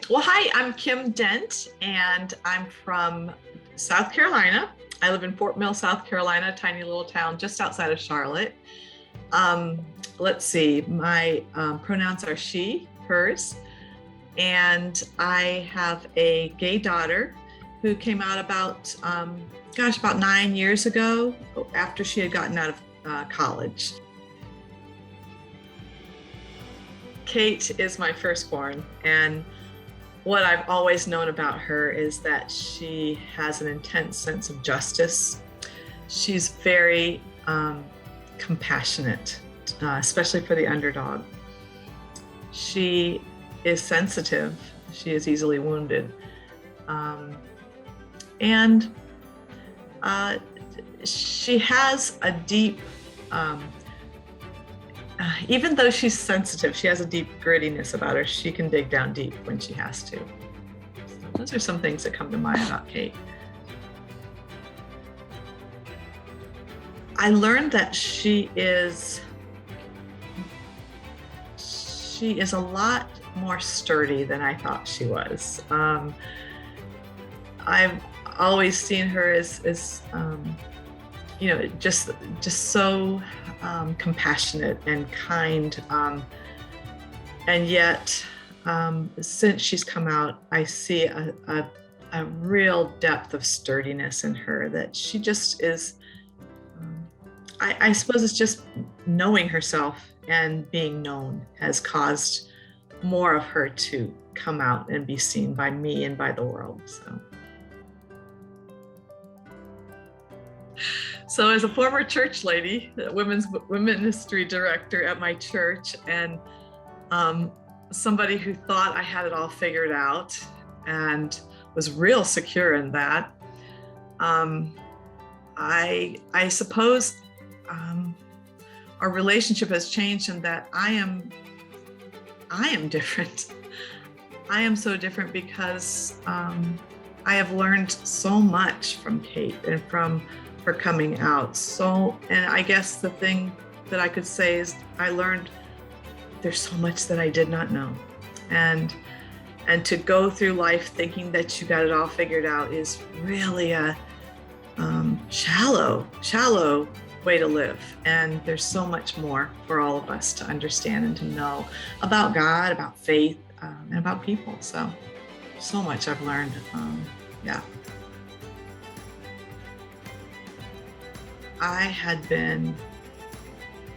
Well, hi, I'm Kim Dent, and I'm from South Carolina. I live in Fort Mill, South Carolina, a tiny little town just outside of Charlotte. Um, let's see, my pronouns are she, hers, and I have a gay daughter who came out about 9 years ago after she had gotten out of college. Kate is my firstborn, and what I've always known about her is that she has an intense sense of justice. She's very compassionate, especially for the underdog. She is sensitive. She is easily wounded. And she has a deep, even though she's sensitive, she has a deep grittiness about her. She can dig down deep when she has to. So those are some things that come to mind about Kate. I learned that she is a lot more sturdy than I thought she was. I've always seen her as just so compassionate and kind, and yet since she's come out, I see a real depth of sturdiness in her, that she just is. I suppose it's just knowing herself and being known has caused more of her to come out and be seen by me and by the world. So as a former church lady, women's ministry director at my church, and somebody who thought I had it all figured out and was real secure in that, I suppose our relationship has changed in that I am different. I am so different because I have learned so much from Kate and from her coming out. And I guess the thing that I could say is I learned there's so much that I did not know. And to go through life thinking that you got it all figured out is really a shallow way to live. And there's so much more for all of us to understand and to know about God, about faith, and about people. So much I've learned. I had been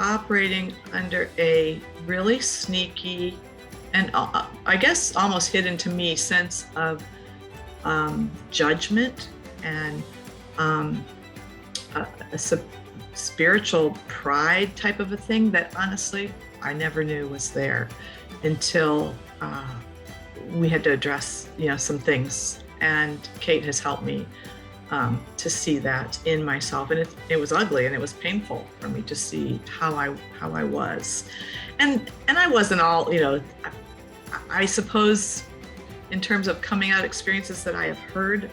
operating under a really sneaky and I guess almost hidden to me sense of judgment and a spiritual pride type of a thing that honestly I never knew was there until we had to address some things, and Kate has helped me to see that in myself, and it was ugly and it was painful for me to see how I was, and I wasn't all I suppose in terms of coming out experiences that I have heard,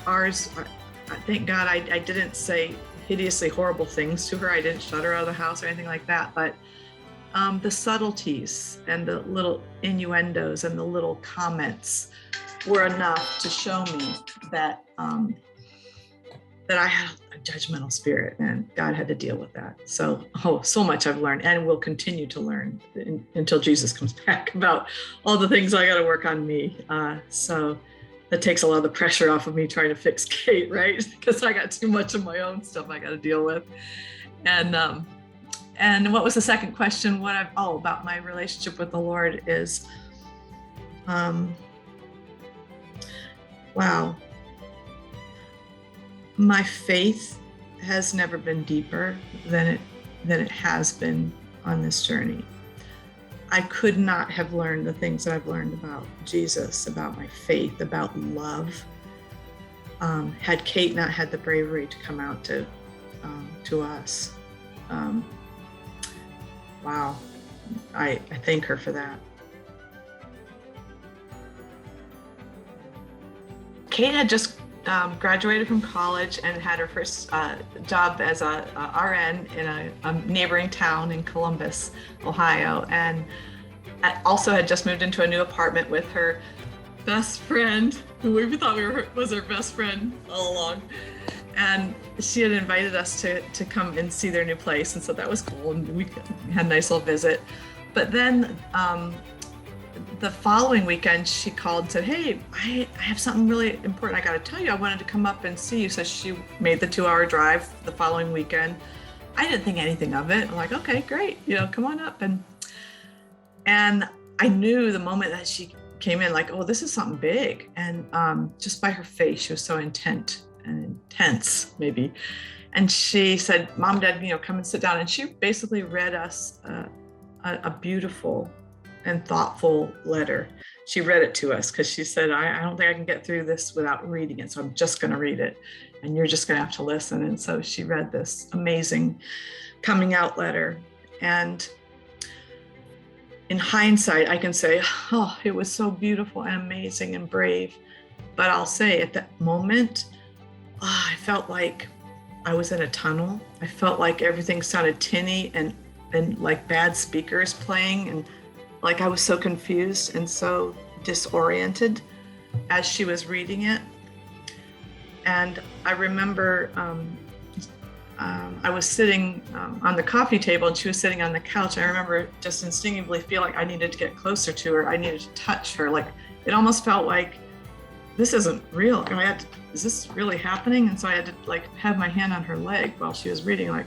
ours, thank God I didn't say hideously horrible things to her. I didn't shut her out of the house or anything like that, but the subtleties and the little innuendos and the little comments were enough to show me that that I had a judgmental spirit, and God had to deal with that. So much I've learned and will continue to learn until Jesus comes back about all the things I got to work on me. So that takes a lot of the pressure off of me trying to fix Kate, right? Because I got too much of my own stuff I got to deal with. And what was the second question? About my relationship with the Lord is, wow. My faith has never been deeper than it has been on this journey. I could not have learned the things that I've learned about Jesus, about my faith, about love, had Kate not had the bravery to come out to us. Wow, I thank her for that. Kate had just graduated from college and had her first job as a RN in a neighboring town in Columbus, Ohio. And also had just moved into a new apartment with her best friend, who we thought was her best friend all along. And she had invited us to come and see their new place. And so that was cool. And we had a nice little visit. But then the following weekend, she called and said, hey, I have something really important I got to tell you. I wanted to come up and see you. So she made the 2-hour drive the following weekend. I didn't think anything of it. I'm like, okay, great. Come on up. And I knew the moment that she came in, like, oh, this is something big. And just by her face, she was so intense, maybe. And she said, Mom, Dad, come and sit down. And she basically read us a beautiful and thoughtful letter. She read it to us because she said, I don't think I can get through this without reading it. So I'm just going to read it. And you're just going to have to listen. And so she read this amazing coming out letter. And in hindsight, I can say, oh, it was so beautiful and amazing and brave. But I'll say at that moment, I felt like I was in a tunnel. I felt like everything sounded tinny and like bad speakers playing. And like I was so confused and so disoriented as she was reading it. And I remember I was sitting on the coffee table and she was sitting on the couch. I remember just instinctively feeling like I needed to get closer to her. I needed to touch her. Like it almost felt like this isn't real. Is this really happening? And so I had to like have my hand on her leg while she was reading, like,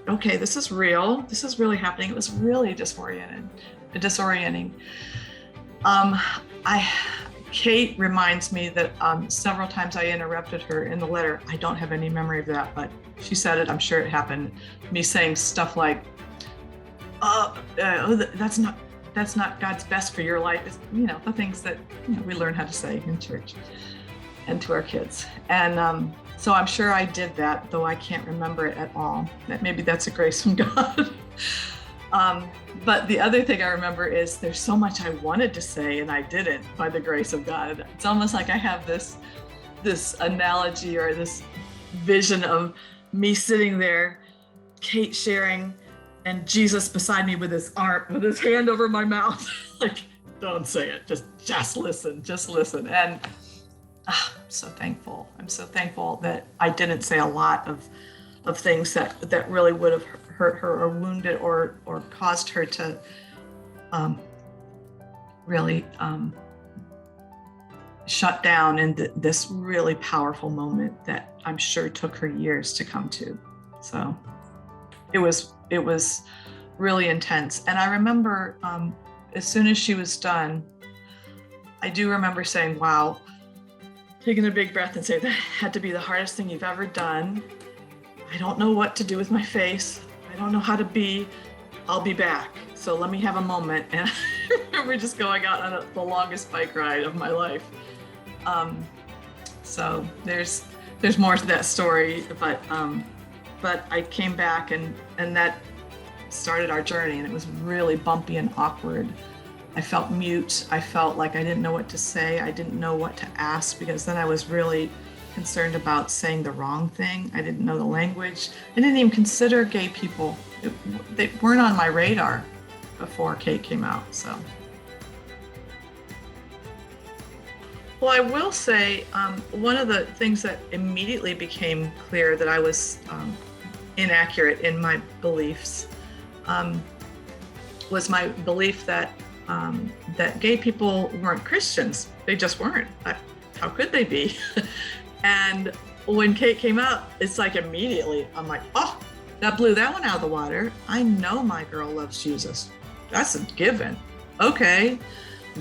okay, this is real. This is really happening. It was really disorienting. Kate reminds me that several times I interrupted her in the letter. I don't have any memory of that, but she said it. I'm sure it happened. Me saying stuff like, that's not God's best for your life. It's, the things that we learn how to say in church and to our kids. And so I'm sure I did that, though I can't remember it at all. Maybe that's a grace from God. But the other thing I remember is there's so much I wanted to say and I didn't by the grace of God. It's almost like I have this analogy or this vision of me sitting there, Kate sharing, and Jesus beside me with his hand over my mouth. Like, don't say it, just listen. And I'm so thankful. I'm so thankful that I didn't say a lot of things that really would have hurt her or wounded or caused her to really shut down in this really powerful moment that I'm sure took her years to come to. So it was really intense. And I remember as soon as she was done, I do remember saying, wow, taking a big breath and saying, that had to be the hardest thing you've ever done. I don't know what to do with my face. I don't know how to be. I'll be back. So let me have a moment. And I remember just going out on the longest bike ride of my life. So there's more to that story, but I came back and that started our journey, and it was really bumpy and awkward. I felt mute. I felt like I didn't know what to say. I didn't know what to ask, because then I was really concerned about saying the wrong thing. I didn't know the language. I didn't even consider gay people. They weren't on my radar before Kate came out. So, well, I will say one of the things that immediately became clear that I was inaccurate in my beliefs was my belief that gay people weren't Christians. They just weren't. How could they be? And when Kate came out, it's like immediately I'm like, oh, that blew that one out of the water. I know my girl loves Jesus. That's a given. Okay,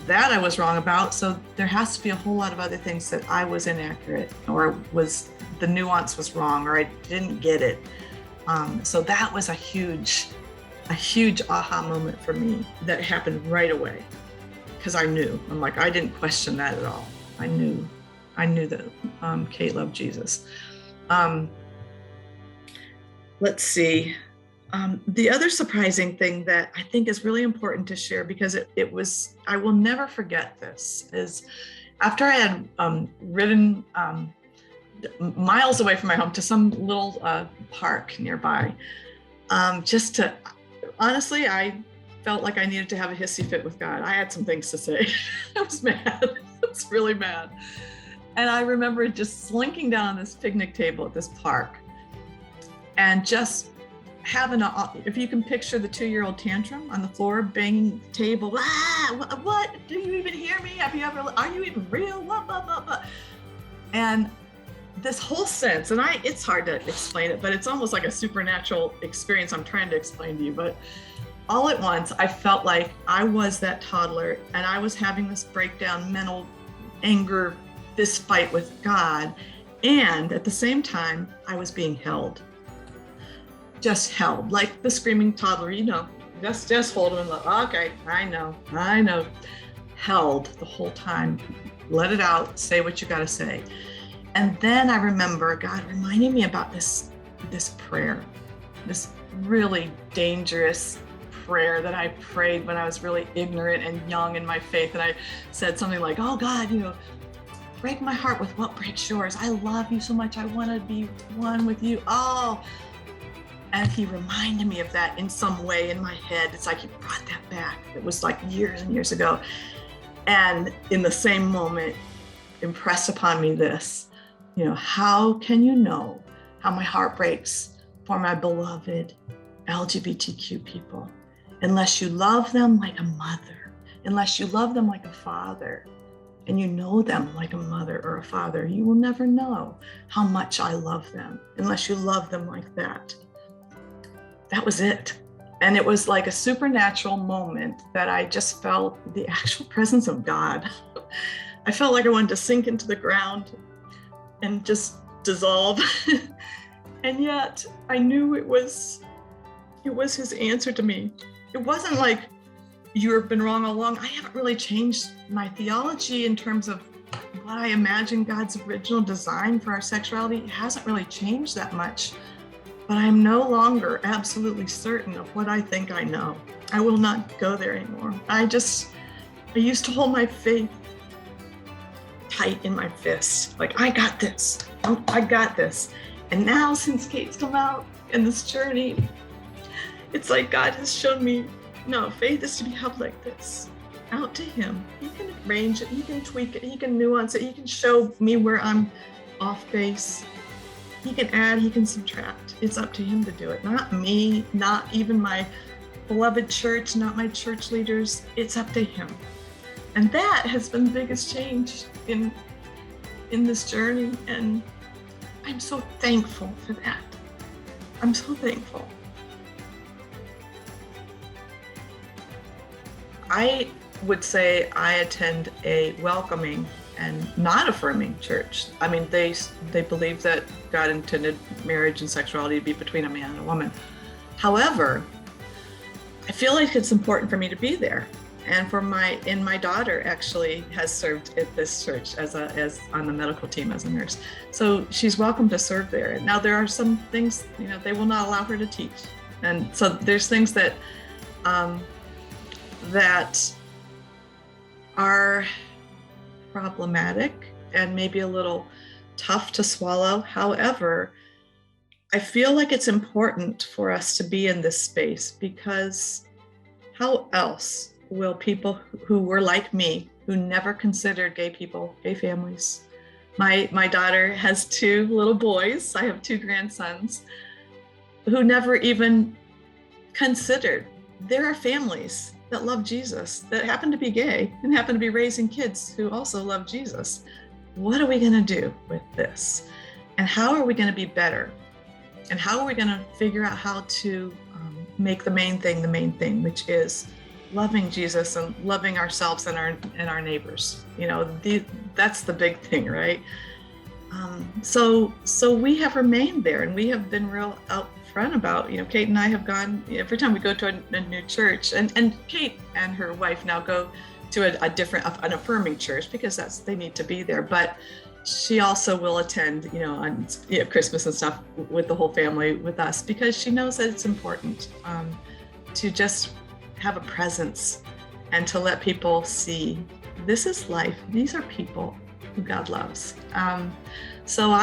that I was wrong about. So there has to be a whole lot of other things that I was inaccurate, or the nuance was wrong, or I didn't get it. So that was a huge aha moment for me that happened right away, because I knew. I'm like, I didn't question that at all. I knew that Kate loved Jesus. Let's see. The other surprising thing that I think is really important to share, because it was, I will never forget this, is after I had ridden miles away from my home to some little park nearby, honestly, I felt like I needed to have a hissy fit with God. I had some things to say. I was mad. I was really mad. And I remember just slinking down on this picnic table at this park and just having if you can picture the 2-year-old tantrum on the floor, banging table, what? Do you even hear me? Are you even real? What? And this whole sense, and it's hard to explain it, but it's almost like a supernatural experience I'm trying to explain to you. But all at once, I felt like I was that toddler and I was having this breakdown, mental anger, this fight with God. And at the same time, I was being held. Just held, like the screaming toddler, just hold him and look, okay, I know. Held the whole time. Let it out, say what you gotta say. And then I remember God reminding me about this prayer, this really dangerous prayer that I prayed when I was really ignorant and young in my faith. And I said something like, oh God, break my heart with what breaks yours. I love you so much. I want to be one with you. Oh, and he reminded me of that in some way in my head. It's like he brought that back. It was like years and years ago. And in the same moment, impressed upon me this, how can you know how my heart breaks for my beloved LGBTQ people unless you love them like a mother, unless you love them like a father, and you know them like a mother or a father? You will never know how much I love them unless you love them like that. That was it. And it was like a supernatural moment that I just felt the actual presence of God. I felt like I wanted to sink into the ground and just dissolve. And yet I knew it was his answer to me. It wasn't like, you've been wrong all along. I haven't really changed my theology in terms of what I imagine God's original design for our sexuality. It hasn't really changed that much. But I'm no longer absolutely certain of what I think I know. I will not go there anymore. I used to hold my faith tight in my fist. Like, I got this. I got this. And now, since Kate's come out in this journey, it's like God has shown me, no, faith is to be held like this, out to him. He can arrange it, he can tweak it, he can nuance it, he can show me where I'm off base. He can add, he can subtract. It's up to him to do it, not me, not even my beloved church, not my church leaders. It's up to him. And that has been the biggest change in this journey. And I'm so thankful for that. I'm so thankful. I would say I attend a welcoming and not affirming church. I mean, they believe that God intended marriage and sexuality to be between a man and a woman. However, I feel like it's important for me to be there. And my daughter actually has served at this church as on the medical team as a nurse. So she's welcome to serve there. Now there are some things, they will not allow her to teach. And so there's things that that are problematic and maybe a little tough to swallow. However, I feel like it's important for us to be in this space, because how else will people who were like me, who never considered gay people, gay families? My daughter has 2 little boys. I have 2 grandsons who never even considered there are families that love Jesus, that happen to be gay and happen to be raising kids who also love Jesus. What are we going to do with this? And how are we going to be better? And how are we going to figure out how to make the main thing, which is loving Jesus and loving ourselves and our neighbors? That's the big thing, right? So we have remained there, and we have been real out front about, Kate and I have gone, every time we go to a new church, and Kate and her wife now go to an affirming church, because they need to be there. But she also will attend, on Christmas and stuff with the whole family with us, because she knows that it's important to just have a presence and to let people see this is life. These are people who God loves. So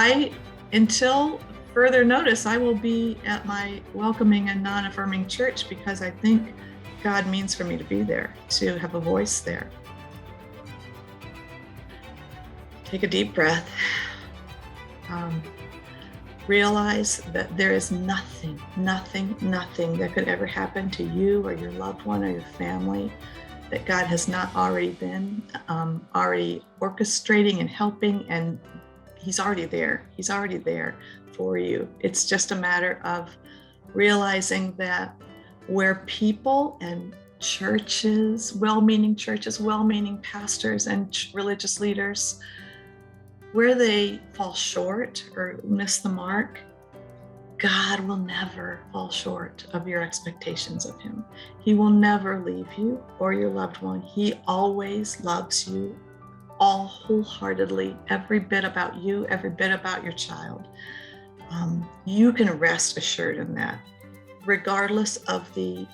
until further notice, I will be at my welcoming and non-affirming church, because I think God means for me to be there, to have a voice there. Take a deep breath. Realize that there is nothing that could ever happen to you or your loved one or your family that God has not already been already orchestrating and helping, and He's already there. He's already there for you. It's just a matter of realizing that where people and churches, well-meaning pastors and religious leaders, where they fall short or miss the mark, God will never fall short of your expectations of Him. He will never leave you or your loved one. He always loves you all wholeheartedly, every bit about you, every bit about your child. You can rest assured in that, regardless of the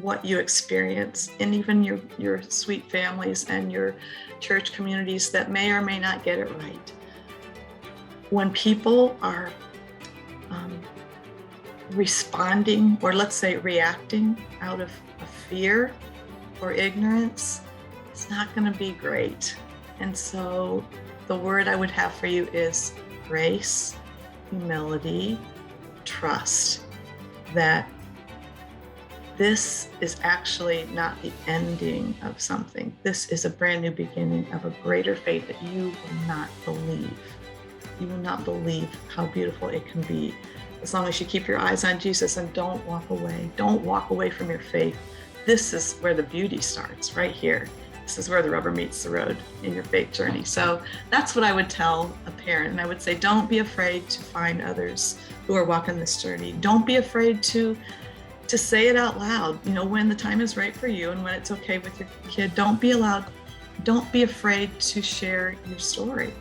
what you experience, and even your sweet families and your church communities that may or may not get it right. When people are responding, or let's say reacting out of fear or ignorance, it's not going to be great. And so the word I would have for you is grace, humility, trust, that this is actually not the ending of something. This is a brand new beginning of a greater faith that you will not believe. You will not believe how beautiful it can be, as long as you keep your eyes on Jesus and don't walk away. Don't walk away from your faith. This is where the beauty starts, right here. This is where the rubber meets the road in your faith journey. So that's what I would tell a parent. And I would say, don't be afraid to find others who are walking this journey. Don't be afraid to say it out loud, when the time is right for you and when it's okay with your kid. Don't be afraid to share your story.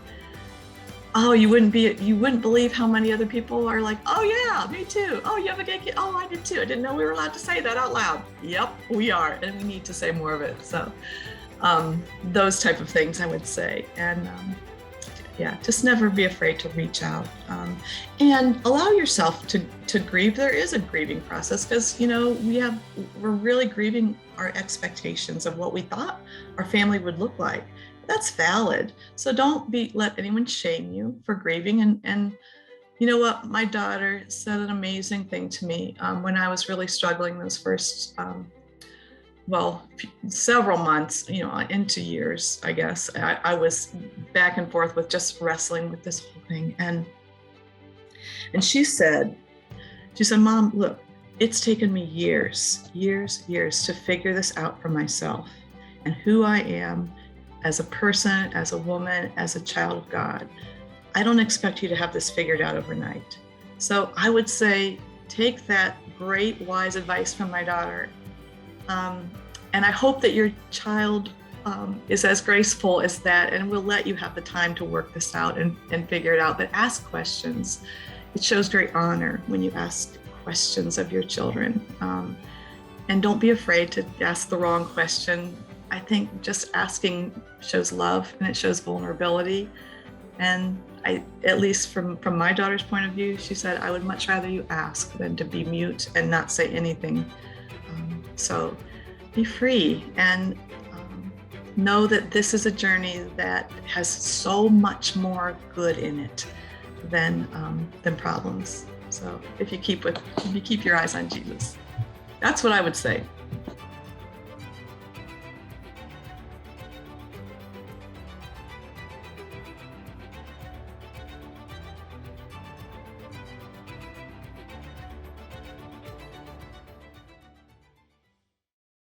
Oh, you wouldn't believe how many other people are like, oh yeah, me too. Oh, you have a gay kid? Oh, I did too. I didn't know we were allowed to say that out loud. Yep, we are, and we need to say more of it. So those type of things I would say. And just never be afraid to reach out and allow yourself to grieve. There is a grieving process, because we're really grieving our expectations of what we thought our family would look like. That's valid. So don't let anyone shame you for grieving. And you know what? My daughter said an amazing thing to me when I was really struggling those first several months, into years, I guess. I was back and forth with just wrestling with this whole thing. And she said, Mom, look, it's taken me years to figure this out for myself and who I am as a person, as a woman, as a child of God. I don't expect you to have this figured out overnight. So I would say, take that great, wise advice from my daughter. And I hope that your child is as graceful as that and will let you have the time to work this out and figure it out. But ask questions. It shows great honor when you ask questions of your children. And don't be afraid to ask the wrong question. I think just asking shows love and it shows vulnerability. And at least from my daughter's point of view, she said, I would much rather you ask than to be mute and not say anything. So be free and know that this is a journey that has so much more good in it than problems. So if you keep your eyes on Jesus, that's what I would say.